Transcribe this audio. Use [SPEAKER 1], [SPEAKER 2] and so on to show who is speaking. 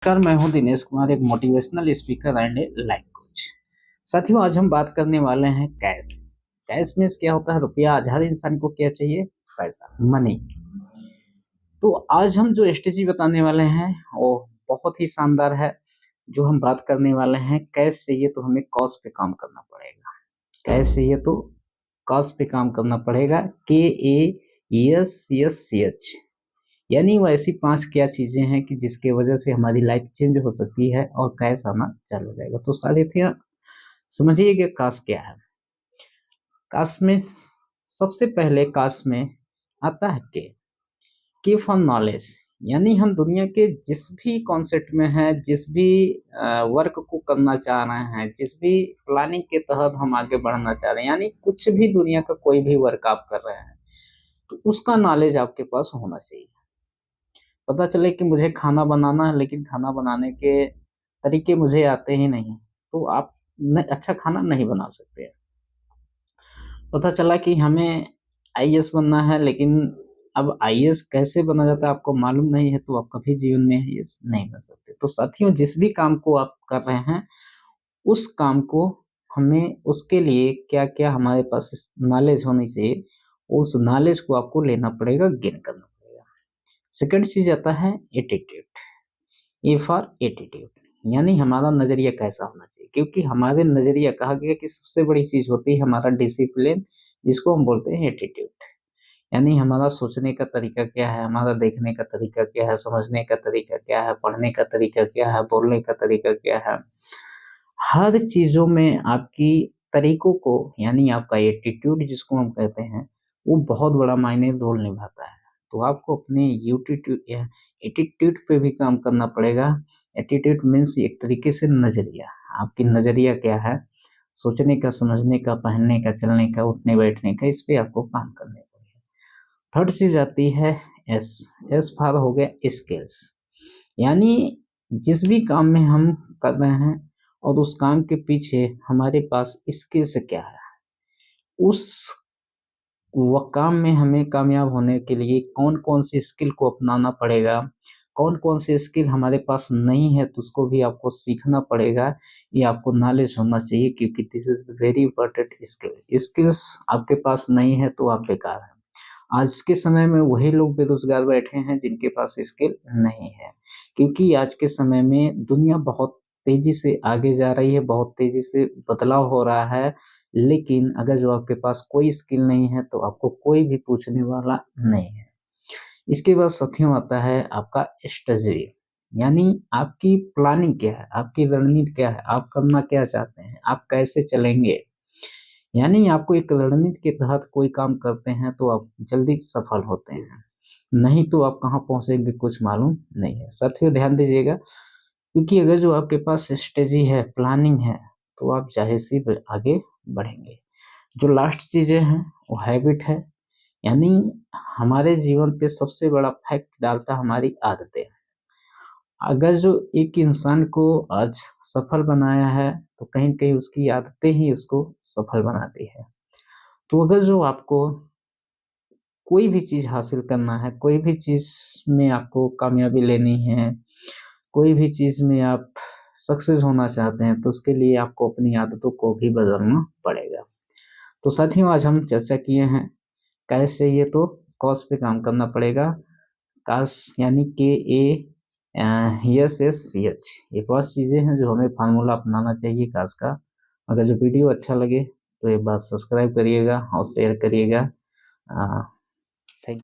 [SPEAKER 1] नमस्कार, मैं हूं दिनेश कुमार, एक motivational speaker and A life coach. साथियों, आज हम बात करने वाले हैं कैश। कैश में क्या होता है? रुपया। आज हर इंसान को क्या चाहिए? पैसा, मनी। तो आज हम जो स्ट्रेटजी बताने वाले हैं वो बहुत ही शानदार है। जो हम बात करने वाले हैं, कैश चाहिए तो हमें कॉस्ट पे काम करना पड़ेगा। कैश चाहिए तो कॉस्ट पे काम करना पड़ेगा। KASSCH, यानी वो ऐसी 5 क्या चीजें हैं कि जिसके वजह से हमारी लाइफ चेंज हो सकती है और कैश आना चालू हो जाएगा। तो साथियों, समझिए कि काश क्या है। काश में सबसे पहले काश में आता है के फॉर नॉलेज। यानी हम दुनिया के जिस भी कॉन्सेप्ट में हैं, जिस भी वर्क को करना चाह रहे हैं, जिस भी प्लानिंग के तहत हम आगे बढ़ना चाह रहे हैं, यानी कुछ भी दुनिया का कोई भी वर्क आप कर रहे हैं, तो उसका नॉलेज आपके पास होना चाहिए। पता चले कि मुझे खाना बनाना है, लेकिन खाना बनाने के तरीके मुझे आते ही नहीं, तो आप अच्छा खाना नहीं बना सकते। पता चला कि हमें आईएएस बनना है, लेकिन अब आईएएस कैसे बना जाता है आपको मालूम नहीं है, तो आप कभी जीवन में आईएएस नहीं बन सकते। तो साथियों, जिस भी काम को आप कर रहे हैं, उस काम को हमें उसके लिए क्या क्या हमारे पास नॉलेज होनी चाहिए, उस नॉलेज को आपको लेना पड़ेगा, गेन करना पड़ेगा। सेकंड चीज आता है एटीट्यूड। ए फॉर एटीट्यूड, यानी हमारा नजरिया कैसा होना चाहिए। क्योंकि हमारे नजरिया, कहा गया कि सबसे बड़ी चीज होती है हमारा डिसिप्लिन, जिसको हम बोलते हैं एटीट्यूड। यानी हमारा सोचने का तरीका क्या है, हमारा देखने का तरीका क्या है, समझने का तरीका क्या है, पढ़ने का तरीका क्या है, बोलने का तरीका क्या है। हर चीजों में आपकी तरीकों को, यानी आपका एटीट्यूड जिसको हम कहते हैं, वो बहुत बड़ा मायने रोल निभाता है। तो आपको अपने यूटीट्यूड एटीट्यूड पे भी काम करना पड़ेगा। एटीट्यूड मीन्स एक तरीके से नजरिया। आपकी नजरिया क्या है, सोचने का, समझने का, पहनने का, चलने का, उठने बैठने का, इस पे आपको काम करने पड़ेगा। थर्ड चीज आती है एस। एस फॉर हो गया स्किल्स। यानी जिस भी काम में हम कर रहे हैं और उस काम के पीछे हमारे पास स्किल्स क्या है, उस वह काम में हमें कामयाब होने के लिए कौन कौन सी स्किल को अपनाना पड़ेगा, कौन कौन सी स्किल हमारे पास नहीं है तो उसको भी आपको सीखना पड़ेगा। ये आपको नॉलेज होना चाहिए, क्योंकि this is very important skill. Skills आपके पास नहीं है तो आप बेकार हैं। आज के समय में वही लोग बेरोजगार बैठे हैं जिनके पास स्किल नहीं है। क्योंकि आज के समय में दुनिया बहुत तेजी से आगे जा रही है, बहुत तेजी से बदलाव हो रहा है। लेकिन अगर जो आपके पास कोई स्किल नहीं है तो आपको कोई भी पूछने वाला नहीं है। इसके बाद साथियों आता है आपका स्ट्रेटजी। यानी आपकी प्लानिंग क्या है, आपकी रणनीति क्या है, आप करना क्या चाहते हैं, आप कैसे चलेंगे। यानी आपको एक रणनीति के तहत कोई काम करते हैं तो आप जल्दी सफल होते हैं, नहीं तो आप कहाँ पहुंचेंगे कुछ मालूम नहीं है। साथियों, ध्यान दीजिएगा, क्योंकि अगर जो आपके पास स्ट्रेटजी है, प्लानिंग है, तो आप जाहिर सी आगे बढ़ेंगे। जो लास्ट चीजें हैं वो हैबिट है। यानी हमारे जीवन पे सबसे बड़ा फैक्ट डालता हमारी आदतें। अगर जो एक इंसान को आज सफल बनाया है, तो कहीं न कहीं उसकी आदतें ही उसको सफल बनाती है। तो अगर जो आपको कोई भी चीज़ हासिल करना है, कोई भी चीज़ में आपको कामयाबी लेनी है, कोई भी चीज़ में आप सक्सेस होना चाहते हैं, तो उसके लिए आपको अपनी आदतों को भी बदलना पड़ेगा। तो साथियों, आज हम चर्चा किए हैं कैश चाहिए तो कॉस्ट पे काम करना पड़ेगा। काश यानी KASSCH, ये 5 चीज़ें हैं जो हमें फार्मूला अपनाना चाहिए काश का। अगर जो वीडियो अच्छा लगे तो एक बार सब्सक्राइब करिएगा और शेयर करिएगा। थैंक